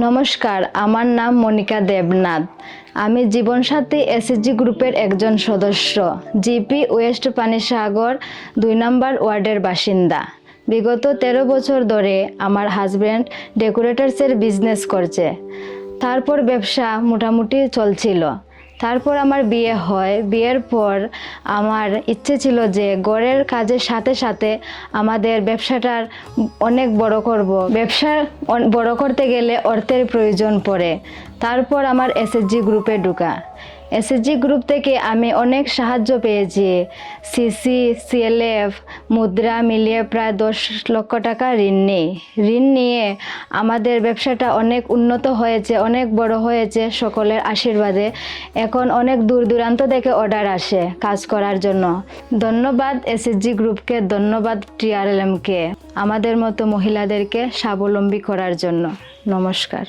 নমস্কার, আমার নাম মনিকা দেবনাথ। আমি জীবনসাথী এসএসজি গ্রুপের একজন সদস্য, জিপি ওয়েস্ট পানিসাগর 2 নম্বর ওয়ার্ডের বাসিন্দা। বিগত 13 বছর ধরে আমার হাজব্যান্ড ডেকোরেটরসের বিজনেস করছে। তারপর ব্যবসা মোটামুটি চলছিল। তারপর আমার বিয়ে হয়। বিয়ের পর আমার ইচ্ছে ছিল যে ঘরের কাজের সাথে সাথে আমাদের ব্যবসাটার অনেক বড় করব। ব্যবসা বড় করতে গেলে অর্থের প্রয়োজন পড়ে। তারপর আমার এসএসজি গ্রুপে ঢোকা। এসএসজি গ্রুপ থেকে আমি অনেক সাহায্য পেয়েছি। সিসি, সিএলএফ, মুদ্রা মিলিয়ে প্রায় 10 লক্ষ টাকা ঋণ নিয়ে আমাদের ব্যবসাটা অনেক উন্নত হয়েছে, অনেক বড় হয়েছে সকলের আশীর্বাদে। এখন অনেক দূর দূরান্ত থেকে অর্ডার আসে কাজ করার জন্য। ধন্যবাদ এসএসজি গ্রুপকে, ধন্যবাদ TRLM কে আমাদের মতো মহিলাদেরকে স্বাবলম্বী করার জন্য। নমস্কার।